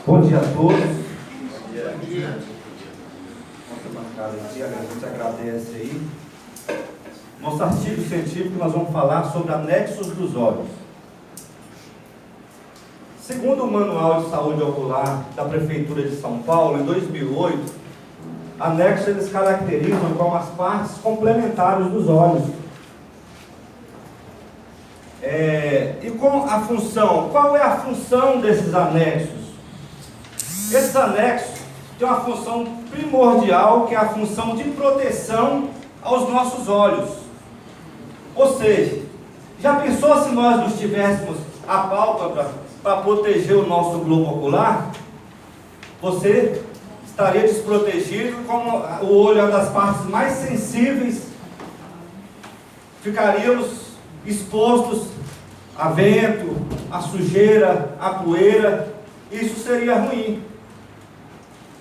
Bom dia a todos. Bom dia. Nossa bancada aqui, a gente agradece aí. Nosso artigo científico, nós vamos falar sobre anexos dos olhos. Segundo o Manual de Saúde Ocular da Prefeitura de São Paulo, em 2008, anexos eles caracterizam como as partes complementares dos olhos. E com a função, qual é a função desses anexos? Esses anexos têm uma função primordial, que é a função de proteção aos nossos olhos. Ou seja, já pensou se nós não tivéssemos a pálpebra para proteger o nosso globo ocular? Você estaria desprotegido, como o olho é uma das partes mais sensíveis, ficaríamos expostos a vento, a sujeira, a poeira. Isso seria ruim.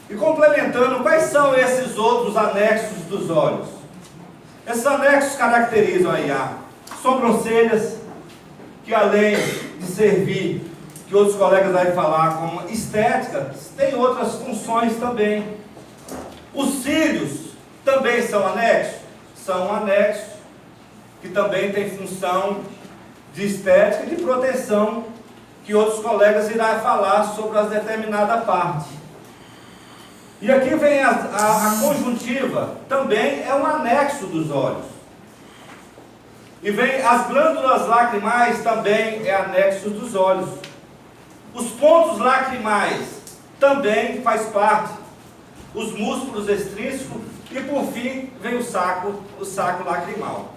E complementando, quais são esses outros anexos dos olhos? Esses anexos caracterizam aí a sobrancelhas, que além de servir, que outros colegas vão falar como estética, tem outras funções também. Os cílios também são anexos? São anexos, que também tem função de estética e de proteção, que outros colegas irão falar sobre as determinada parte. E aqui vem a conjuntiva, também é um anexo dos olhos. E vem as glândulas lacrimais, também é anexo dos olhos. Os pontos lacrimais também faz parte. Os músculos extrínsecos e por fim vem o saco lacrimal.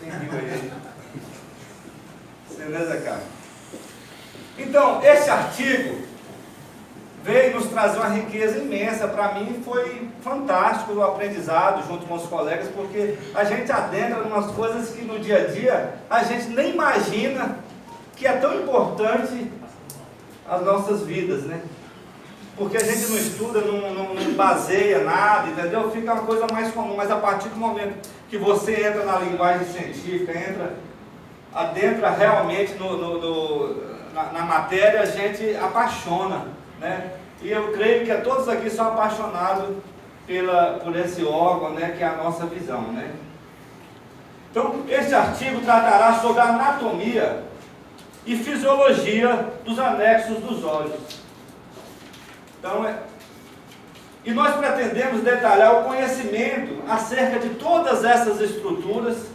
Entendeu aí? Beleza, cara? Então, esse artigo veio nos trazer uma riqueza imensa. Para mim foi fantástico o aprendizado junto com os colegas, porque a gente adentra em umas coisas que no dia a dia a gente nem imagina que é tão importante as nossas vidas, né? Porque a gente não estuda, não baseia nada, entendeu? Fica uma coisa mais comum, mas a partir do momento que você entra na linguagem científica, adentra realmente na matéria, a gente apaixona, né? E eu creio que todos aqui são apaixonados por esse órgão, né, que é a nossa visão, né? Então, este artigo tratará sobre a anatomia e fisiologia dos anexos dos olhos. Então, e nós pretendemos detalhar o conhecimento acerca de todas essas estruturas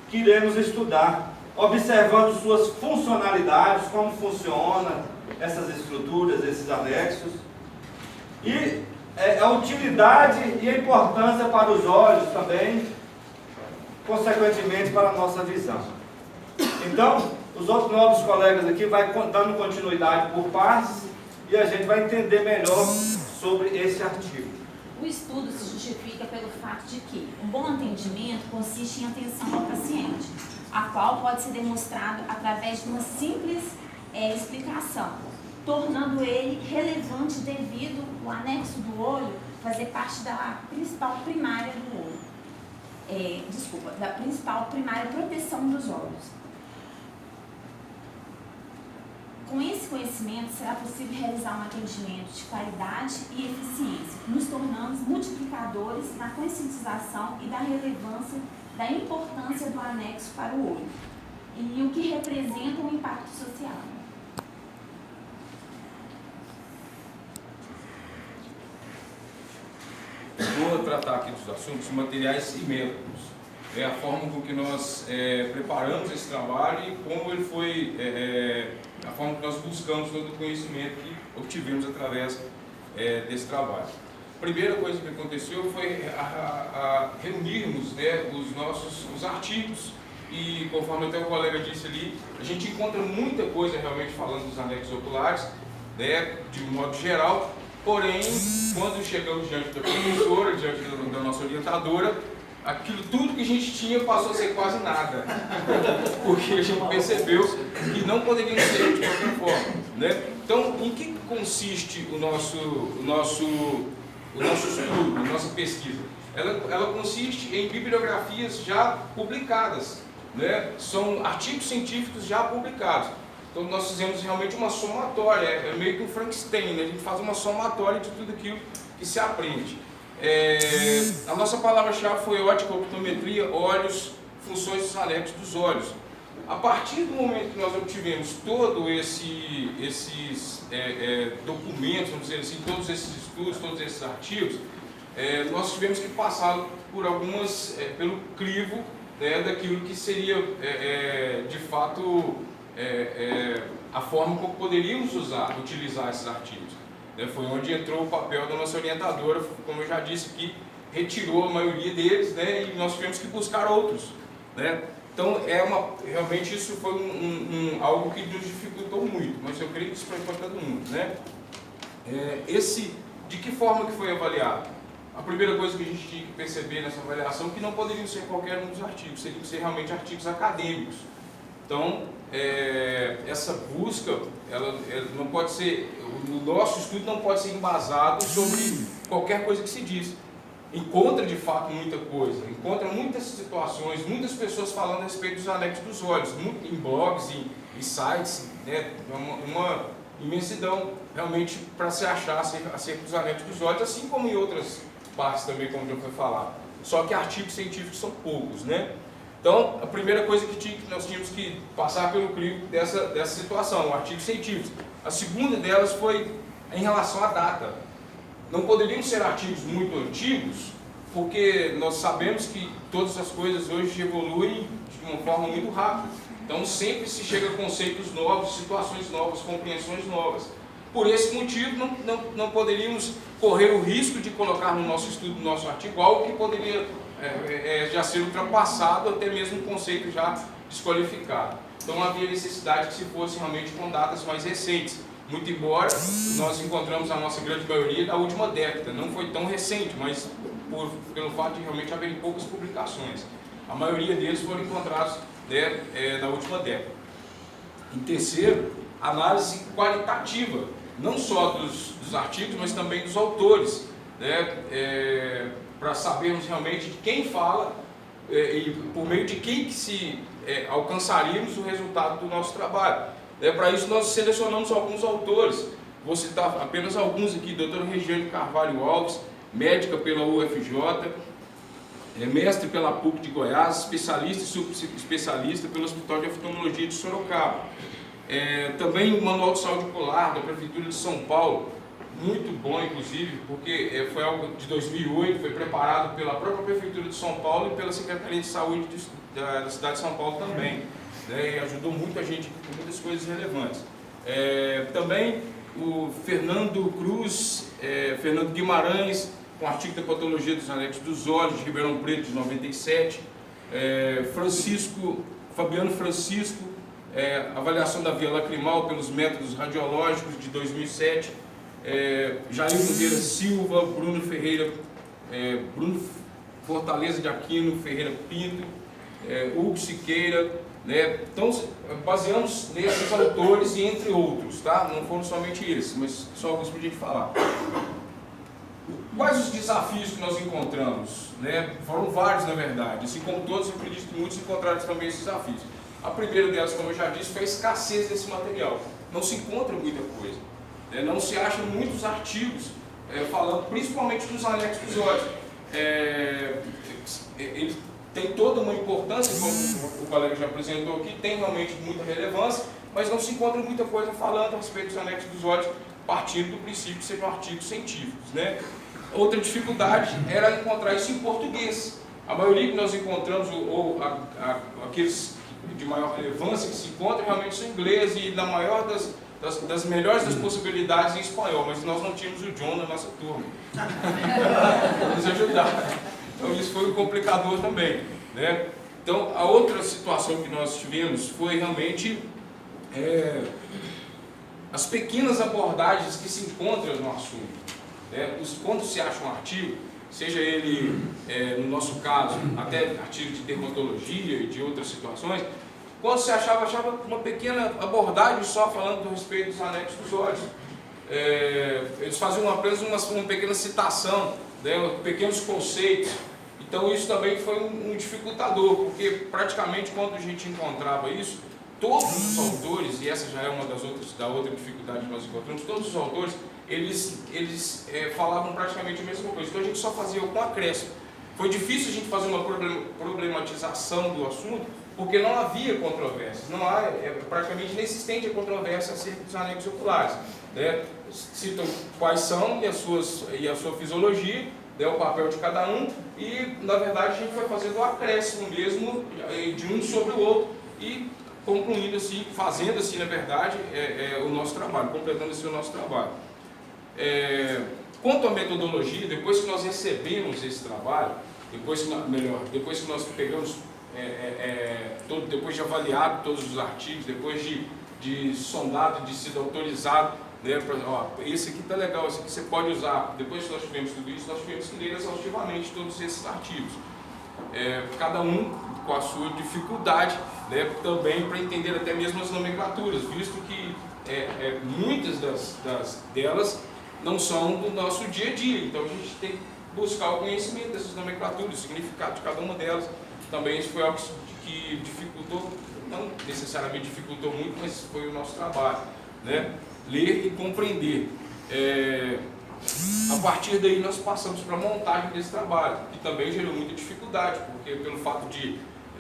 que iremos estudar, observando suas funcionalidades, como funcionam essas estruturas, esses anexos, e a utilidade e a importância para os olhos também, consequentemente para a nossa visão. Então, os outros novos colegas aqui vão dando continuidade por partes e a gente vai entender melhor sobre esse artigo. O estudo se justifica pelo fato de que um bom atendimento consiste em atenção ao paciente, a qual pode ser demonstrado através de uma simples explicação, tornando ele relevante devido ao anexo do olho fazer parte da principal primária do olho. Da principal primária proteção dos olhos. Com esse conhecimento, será possível realizar um atendimento de qualidade e eficiência, nos tornando multiplicadores na conscientização e da relevância, da importância do anexo para o olho, e o que representa um impacto social. Vou tratar aqui dos assuntos materiais e métodos. É a forma com que nós preparamos esse trabalho e como ele foi, a forma que nós buscamos todo o conhecimento que obtivemos através desse trabalho. A primeira coisa que aconteceu foi reunirmos, né, os artigos e, conforme até o colega disse ali, a gente encontra muita coisa realmente falando dos anexos oculares, né, de um modo geral. Porém, quando chegamos diante da professora, diante da nossa orientadora, aquilo tudo que a gente tinha passou a ser quase nada, porque a gente percebeu que não poderia ser de qualquer forma, né? Então, em que consiste o nosso estudo, a nossa pesquisa? Ela consiste em bibliografias já publicadas, né? São artigos científicos já publicados. Então, nós fizemos realmente uma somatória, é meio que um Frankenstein, né? A gente faz uma somatória de tudo aquilo que se aprende. A nossa palavra-chave foi ótica, optometria, olhos, funções dos anexos dos olhos. A partir do momento que nós obtivemos todos esses documentos, vamos dizer assim, todos esses estudos, todos esses artigos, nós tivemos que passar por pelo crivo, né, daquilo que seria de fato a forma como poderíamos utilizar esses artigos. Foi onde entrou o papel da nossa orientadora, como eu já disse aqui, retirou a maioria deles, né, e nós tivemos que buscar outros, né? Então, realmente isso foi algo que nos dificultou muito, mas eu creio que isso foi para todo mundo, né? De que forma que foi avaliado? A primeira coisa que a gente tinha que perceber nessa avaliação é que não poderiam ser qualquer um dos artigos, teriam que ser realmente artigos acadêmicos. Então, essa busca, ela não pode ser, o nosso estudo não pode ser embasado sobre qualquer coisa que se diz. Encontra de fato muita coisa, encontra muitas situações, muitas pessoas falando a respeito dos anexos dos olhos, em blogs, em sites, né? Uma imensidão realmente para se achar acerca dos anexos dos olhos, assim como em outras partes também, como já foi falado. Só que artigos científicos são poucos, né? Então, a primeira coisa que nós tínhamos que passar pelo crivo dessa situação, o artigo científico. A segunda delas foi em relação à data. Não poderiam ser artigos muito antigos, porque nós sabemos que todas as coisas hoje evoluem de uma forma muito rápida. Então, sempre se chega a conceitos novos, situações novas, compreensões novas. Por esse motivo, não poderíamos correr o risco de colocar no nosso estudo, no nosso artigo, algo que poderia já ser ultrapassado, até mesmo um conceito já desqualificado. Então, havia necessidade que se fosse realmente com datas mais recentes. Muito embora nós encontramos a nossa grande maioria da última década, não foi tão recente, mas pelo fato de realmente haver poucas publicações. A maioria deles foram encontrados na última década. Em terceiro, análise qualitativa, não só dos artigos, mas também dos autores, né, para sabermos realmente de quem fala e por meio de quem que alcançaríamos o resultado do nosso trabalho. Para isso nós selecionamos alguns autores, vou citar apenas alguns aqui: doutora Regiane Carvalho Alves, médica pela UFJ, mestre pela PUC de Goiás, especialista e subespecialista pelo Hospital de Oftalmologia de Sorocaba. Também o Manual de Saúde Ocular da Prefeitura de São Paulo, muito bom inclusive, porque foi algo de 2008, foi preparado pela própria Prefeitura de São Paulo e pela Secretaria de Saúde da cidade de São Paulo também. E ajudou muito a gente com muitas coisas relevantes. Também o Fernando Guimarães, com o artigo da patologia dos anexos dos olhos, de Ribeirão Preto, de 97. Fabiano Francisco, avaliação da via lacrimal pelos métodos radiológicos, de 2007. Jair Nogueira Silva, Bruno Fortaleza de Aquino Ferreira Pinto, Hugo Siqueira. Então, baseamos nesses autores e entre outros, tá? Não foram somente esses, mas só alguns para a gente falar. Quais os desafios que nós encontramos? Foram vários, na verdade. Assim como todos, eu acredito que muitos encontraram também esses desafios. A primeira delas, como eu já disse, foi a escassez desse material. Não se encontra muita coisa. Não se acham muitos artigos falando principalmente dos anexos dos olhos. Ele tem toda uma importância, como o colega já apresentou aqui, tem realmente muita relevância, mas não se encontra muita coisa falando a respeito dos anexos dos olhos, partindo do princípio que sejam artigos científicos, né? Outra dificuldade era encontrar isso em português. A maioria que nós encontramos, ou aqueles de maior relevância que se encontram, realmente são em inglês e na maior das melhores das possibilidades em espanhol, mas nós não tínhamos o John na nossa turma para nos ajudar. Então isso foi um complicador também, né? Então a outra situação que nós tivemos foi realmente as pequenas abordagens que se encontram no assunto. Quando se acha um artigo, seja ele, no nosso caso, até artigo de dermatologia e de outras situações, quando você achava uma pequena abordagem só falando do respeito dos anexos dos olhos. Eles faziam apenas uma pequena citação, né, pequenos conceitos. Então isso também foi um dificultador, porque praticamente quando a gente encontrava isso, todos os autores, e essa já é uma da outra dificuldade que nós encontramos, todos os autores, eles falavam praticamente a mesma coisa. Então a gente só fazia com acréscimo. Foi difícil a gente fazer uma problematização do assunto, porque não havia controvérsias, não há, praticamente inexistente a controvérsia acerca dos anexos oculares. Né? Citam quais são e a sua fisiologia, né, o papel de cada um, e na verdade a gente foi fazendo um acréscimo mesmo de um sobre o outro e concluindo assim, fazendo assim na verdade o nosso trabalho, completando assim o nosso trabalho. Quanto à metodologia, depois que nós recebemos esse trabalho, depois que nós pegamos depois de avaliado todos os artigos, depois de sondado, de sido autorizado, né, esse aqui está legal, esse aqui você pode usar. Depois que nós tivemos tudo isso, nós tivemos que ler exaustivamente todos esses artigos. Cada um com a sua dificuldade, né, também para entender até mesmo as nomenclaturas, visto que muitas delas não são do nosso dia a dia. Então a gente tem que buscar o conhecimento dessas nomenclaturas, o significado de cada uma delas. Também isso foi algo que dificultou, não necessariamente dificultou muito, mas foi o nosso trabalho, né? Ler e compreender. A partir daí nós passamos para a montagem desse trabalho, que também gerou muita dificuldade, porque pelo fato de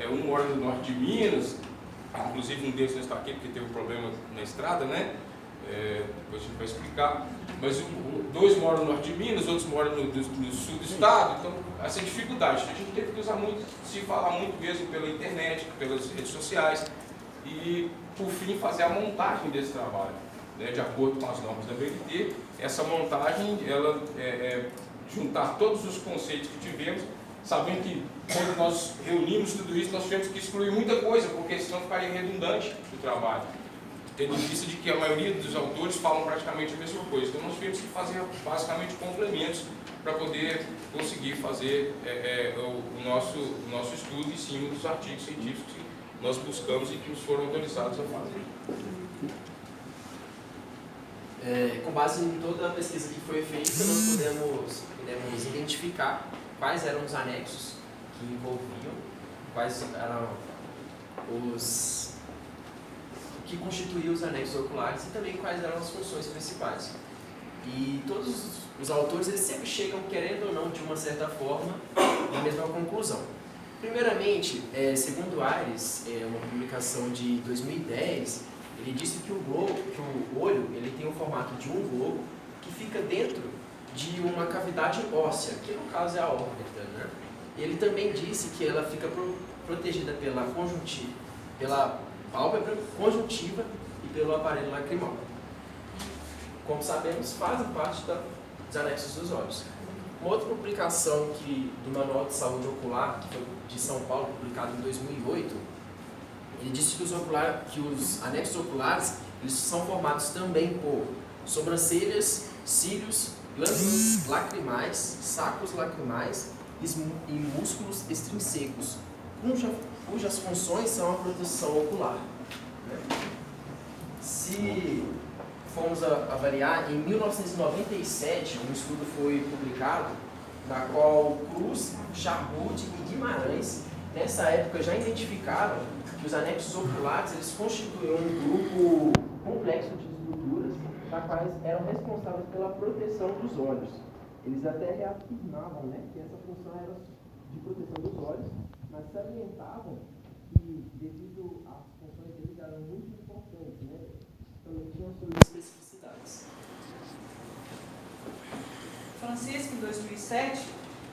um mora no norte de Minas, inclusive um deles não está aqui porque teve um problema na estrada, né? Depois a gente vai explicar, mas dois moram no norte de Minas, outros moram no sul do estado, então essa dificuldade, a gente teve que usar muito, se falar muito mesmo pela internet, pelas redes sociais, e por fim fazer a montagem desse trabalho, né, de acordo com as normas da BNT. Essa montagem, ela juntar todos os conceitos que tivemos, sabendo que quando nós reunimos tudo isso, nós tivemos que excluir muita coisa, porque senão ficaria redundante o trabalho, tendo em vista de que a maioria dos autores falam praticamente a mesma coisa. Então nós tivemos que fazer basicamente complementos para poder conseguir fazer o nosso estudo em cima dos artigos científicos que nós buscamos e que nos foram autorizados a fazer. Com base em toda a pesquisa que foi feita, nós pudemos identificar quais eram os anexos que envolviam, quais eram os que constituíam os anexos oculares e também quais eram as funções principais. E todos os autores eles sempre chegam, querendo ou não, de uma certa forma, na mesma conclusão. Primeiramente, segundo Aires, uma publicação de 2010, ele disse que o olho ele tem o formato de um globo que fica dentro de uma cavidade óssea, que no caso é a órbita, né? Ele também disse que ela fica protegida pela conjuntiva, pela pálpebra conjuntiva e pelo aparelho lacrimal. Como sabemos, fazem parte dos anexos dos olhos. Uma outra publicação do Manual de Saúde Ocular, que foi de São Paulo, publicado em 2008, ele disse que os anexos oculares eles são formados também por sobrancelhas, cílios, glândulas lacrimais, sacos lacrimais e músculos extrinsecos, cujas funções são a proteção ocular. Se formos avaliar, em 1997, um estudo foi publicado, na qual Cruz, Charrude e Guimarães, nessa época, já identificaram que os anexos oculares eles constituíam um grupo complexo de estruturas, das quais eram responsáveis pela proteção dos olhos. Eles até reafirmavam, né, que essa função era de proteção dos olhos, mas salientavam que, devido às funções deles, eram muito importantes, né, também tinham suas especificidades. Francisco, em 2007,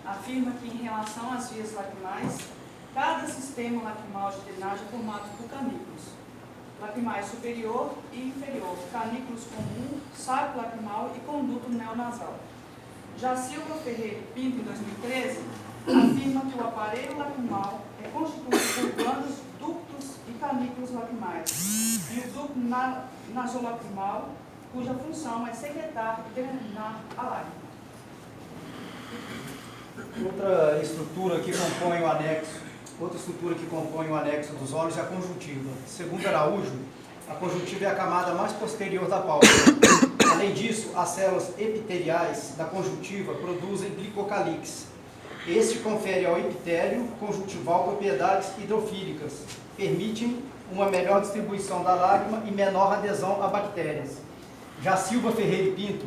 afirma que, em relação às vias lacrimais, cada sistema lacrimal de drenagem é formado por canículos. Lacrimais superior e inferior, canículos comum, saco lacrimal e conduto neonasal. Já Silva Ferreira Pinto, em 2013, afirma que o aparelho lacrimal é constituído por glândulos, ductos e canículos lacrimais, e o ducto nasolacrimal, cuja função é secretar e drenar a lágrima. Outra estrutura que compõe o anexo dos olhos é a conjuntiva. Segundo Araújo, a conjuntiva é a camada mais posterior da pálpebra. Além disso, as células epiteliais da conjuntiva produzem glicocalix. Este confere ao epitélio conjuntival propriedades hidrofílicas, permitem uma melhor distribuição da lágrima e menor adesão a bactérias. Já Silva Ferreira e Pinto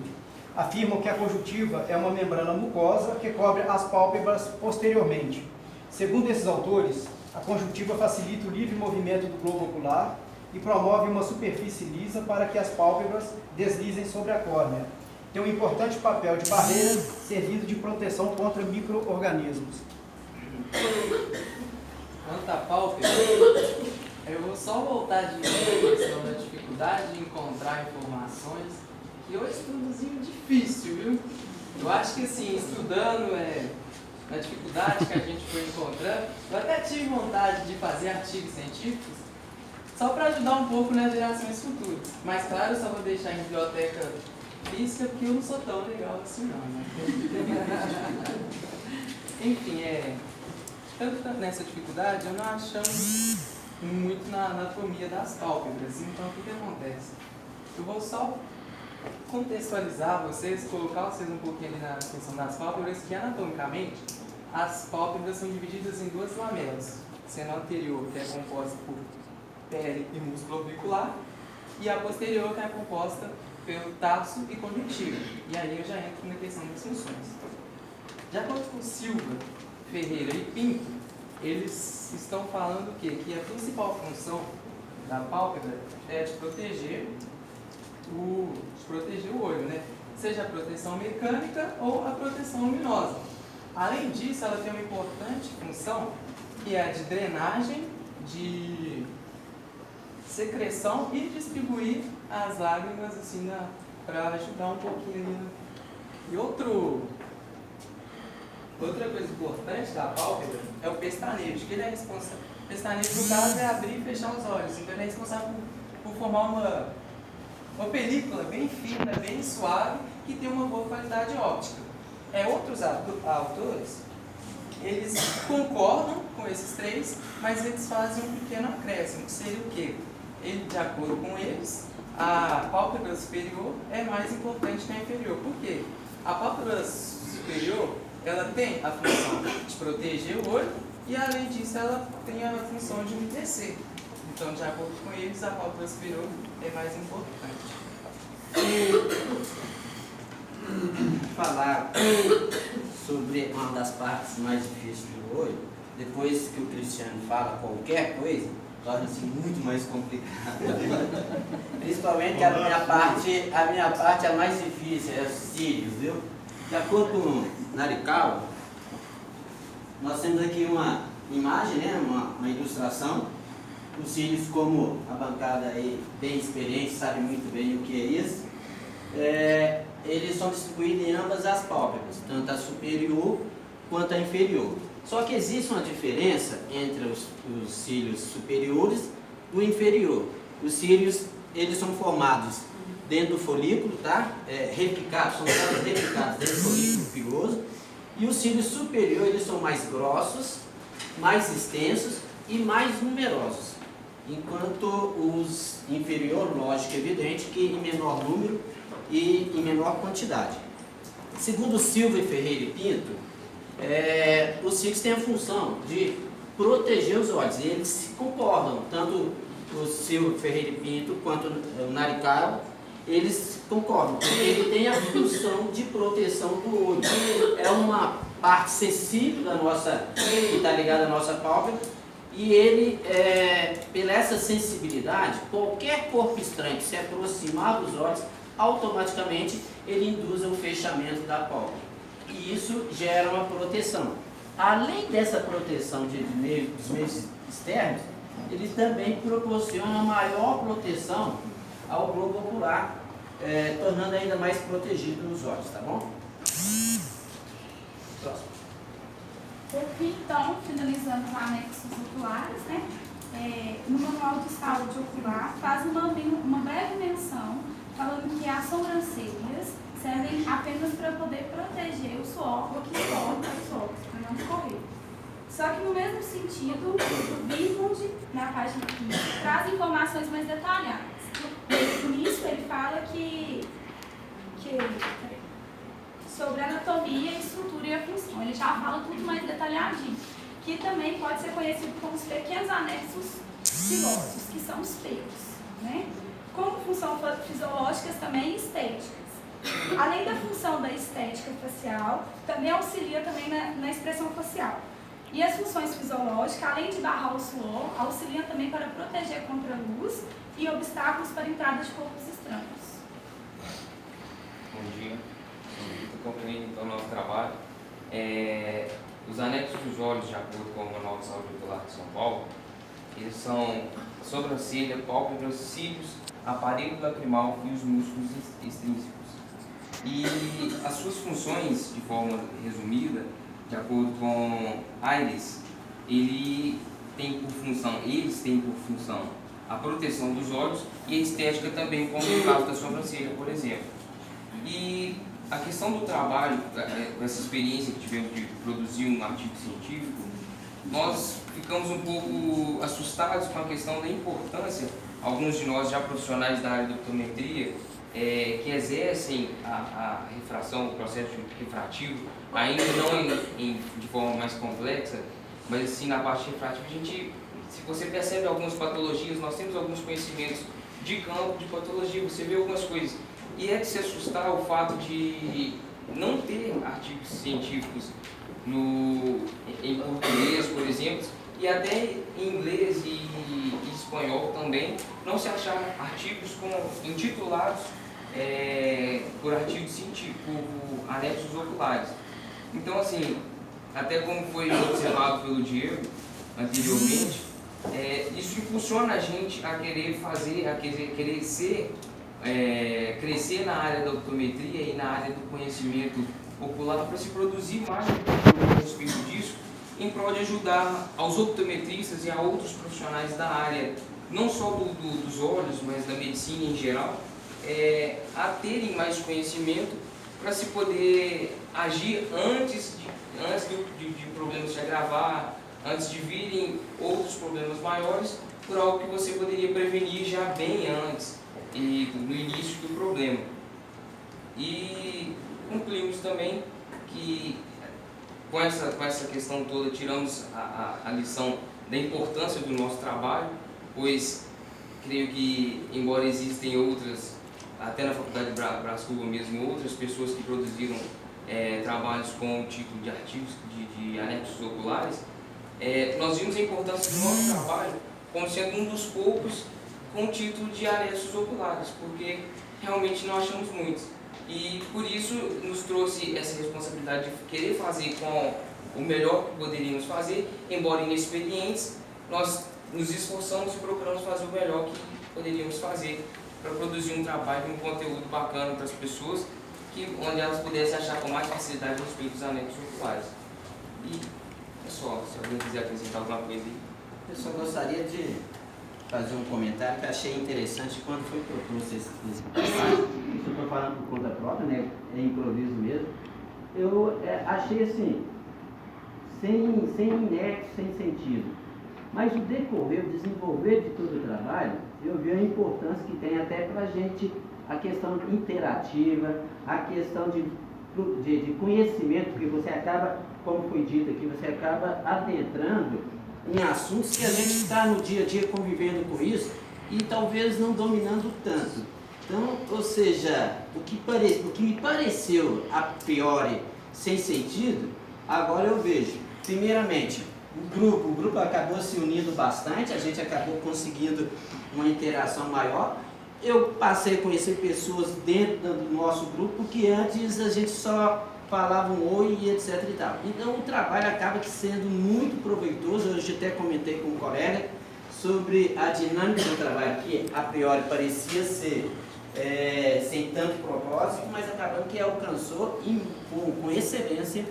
afirmam que a conjuntiva é uma membrana mucosa que cobre as pálpebras posteriormente. Segundo esses autores, a conjuntiva facilita o livre movimento do globo ocular e promove uma superfície lisa para que as pálpebras deslizem sobre a córnea. Tem um importante papel de barreira, servindo de proteção contra micro-organismos. Quanto à pálpebra, eu vou só voltar de novo a questão da dificuldade de encontrar informações, que é um estudozinho difícil, viu? Eu acho que assim, estudando na dificuldade que a gente foi encontrando, eu até tive vontade de fazer artigos científicos, só para ajudar um pouco nas gerações futuras. Mas claro, eu só vou deixar em biblioteca física, porque eu não sou tão legal assim não, né? Enfim, tanto nessa dificuldade, eu não achamos muito na anatomia das pálpebras. Então, o que acontece? Eu vou só contextualizar vocês, colocar vocês um pouquinho ali na questão das pálpebras, que anatomicamente, as pálpebras são divididas em duas lamelas, sendo a anterior, que é composta por pele e músculo orbicular, e a posterior, que é composta pelo tarso e conjuntiva. E aí eu já entro na questão das funções. De acordo com Silva, Ferreira e Pinto, eles estão falando o quê? Que a principal função da pálpebra é de proteger o olho, né? Seja a proteção mecânica ou a proteção luminosa. Além disso, ela tem uma importante função, que é a de drenagem, de secreção e distribuir as lágrimas assim, para ajudar um pouquinho ali. E outra coisa importante da pálpebra é o pestanejo, que ele é responsável. O pestanejo, no caso, é abrir e fechar os olhos, então ele é responsável por formar uma película bem fina, bem suave, que tem uma boa qualidade óptica. Outros autores, eles concordam com esses três, mas eles fazem um pequeno acréscimo, que seria o quê? De acordo com eles, a pálpebra superior é mais importante que a inferior. Por quê? A pálpebra superior, ela tem a função de proteger o olho e, além disso, ela tem a função de umedecer. Então, de acordo com eles, a pálpebra superior é mais importante. Falar sobre uma das partes mais difíceis do olho, depois que o Cristiano fala qualquer coisa, torna-se muito mais complicado. Principalmente a minha parte é a mais difícil, é os cílios, viu? De acordo com o Narikawa, nós temos aqui uma imagem, né? uma ilustração. Os cílios, como a bancada aí, bem experiente, sabe muito bem o que é isso. Eles são distribuídos em ambas as pálpebras, tanto a superior quanto a inferior. Só que existe uma diferença entre os cílios superiores e o inferior. Os cílios, eles são formados dentro do folículo, tá? Replicados, são células replicadas dentro do folículo piloso. E os cílios superiores, eles são mais grossos, mais extensos e mais numerosos. Enquanto os inferiores, lógico, evidente, que em menor número e em menor quantidade. Segundo Silva, Ferreira e Pinto, os cílios têm a função de proteger os olhos, e eles se concordam, tanto o Silva, Ferreira e Pinto, quanto o Narikawa, eles concordam, porque ele tem a função de proteção do olho. É uma parte sensível da nossa, que está ligada à nossa pálpebra, e ele, pela essa sensibilidade, qualquer corpo estranho que se aproximar dos olhos, automaticamente ele induz o fechamento da pálpebra. E isso gera uma proteção. Além dessa proteção dos meios externos, ele também proporciona uma maior proteção ao globo ocular, tornando ainda mais protegido nos olhos, tá bom? Próximo. Por fim, então, finalizando os anexos oculares, né? No Manual de Saúde Ocular faz uma breve menção falando que as sobrancelhas servem apenas para poder proteger o suor, o que forma os óculos. sentido, o Birmond, na página 15, traz informações mais detalhadas. No início, ele fala sobre a anatomia, a estrutura e a função. Ele já fala tudo mais detalhadinho, que também pode ser conhecido como os pequenos anexos pilóticos, que são os pelos, né? Como função fisiológicas também estéticas. Além da função da estética facial, também auxilia também na expressão facial. E as funções fisiológicas, além de barrar o suor, auxiliam também para proteger contra a luz e obstáculos para a entrada de corpos estranhos. Bom dia, concluindo então o nosso trabalho. Os anexos dos olhos, de acordo com o Manual de Saúde Ocular de São Paulo, eles são sobrancelha, pálpebras, cílios, aparelho lacrimal e os músculos extrínsecos. E as suas funções, de forma resumida, de acordo com Aires, eles têm por função a proteção dos olhos e a estética também, como no caso da sobrancelha, por exemplo. E a questão do trabalho, essa experiência que tivemos de produzir um artigo científico, nós ficamos um pouco assustados com a questão da importância, alguns de nós já profissionais da área da optometria, que exercem a refração, o processo refrativo, ainda não de forma mais complexa, mas sim na parte refrativa, se você percebe algumas patologias, nós temos alguns conhecimentos de campo, de patologia, você vê algumas coisas. E é de se assustar o fato de não ter artigos científicos em português, por exemplo, e até em inglês e espanhol também, não se achar artigos intitulados por artigos científicos, por anexos oculares. Então, assim, até como foi observado pelo Diego anteriormente, isso impulsiona a gente a querer crescer na área da optometria e na área do conhecimento ocular para se produzir mais a respeito disso, em prol de ajudar aos optometristas e a outros profissionais da área, não só dos olhos, mas da medicina em geral, a terem mais conhecimento para se poder agir antes de problemas se agravar, antes de virem outros problemas maiores, por algo que você poderia prevenir já bem antes e no início do problema. E concluímos também que com essa questão toda tiramos a lição da importância do nosso trabalho, pois creio que, embora existem outras, até na Faculdade de Brás Cubas mesmo, outras pessoas que produziram trabalhos com o título de artigos de anexos oculares, nós vimos a importância do nosso trabalho como sendo um dos poucos com o título de anexos oculares, porque realmente não achamos muitos. E por isso nos trouxe essa responsabilidade de querer fazer com o melhor que poderíamos fazer, embora inexperientes, nós nos esforçamos e procuramos fazer o melhor que poderíamos fazer para produzir um trabalho, um conteúdo bacana para as pessoas, onde elas pudessem achar com mais facilidade a respeito dos anexos oculares. E, pessoal, se alguém quiser acrescentar alguma coisa aí. Eu só gostaria de fazer um comentário que achei interessante quando foi que eu trouxe esse trabalho. Isso eu estou falando por conta própria, né? É improviso mesmo. Eu achei assim, sem nexo, sem sentido. Mas o decorrer, o desenvolver de todo o trabalho, eu vi a importância que tem até para a gente, a questão interativa, a questão de conhecimento, porque você acaba, como foi dito aqui, você acaba adentrando em assuntos que a gente está no dia a dia convivendo com isso e talvez não dominando tanto. Então, ou seja, o que me pareceu a priori sem sentido, agora eu vejo. Primeiramente, o grupo acabou se unindo bastante, a gente acabou conseguindo uma interação maior. Eu passei a conhecer pessoas dentro do nosso grupo que antes a gente só falava um oi e etc e tal. Então o trabalho acaba sendo muito proveitoso. Hoje até comentei com um colega sobre a dinâmica do trabalho, que a priori parecia ser sem tanto propósito, mas acabando que alcançou com excelência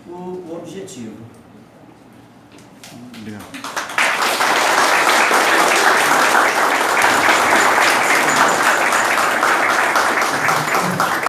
o objetivo. Obrigado.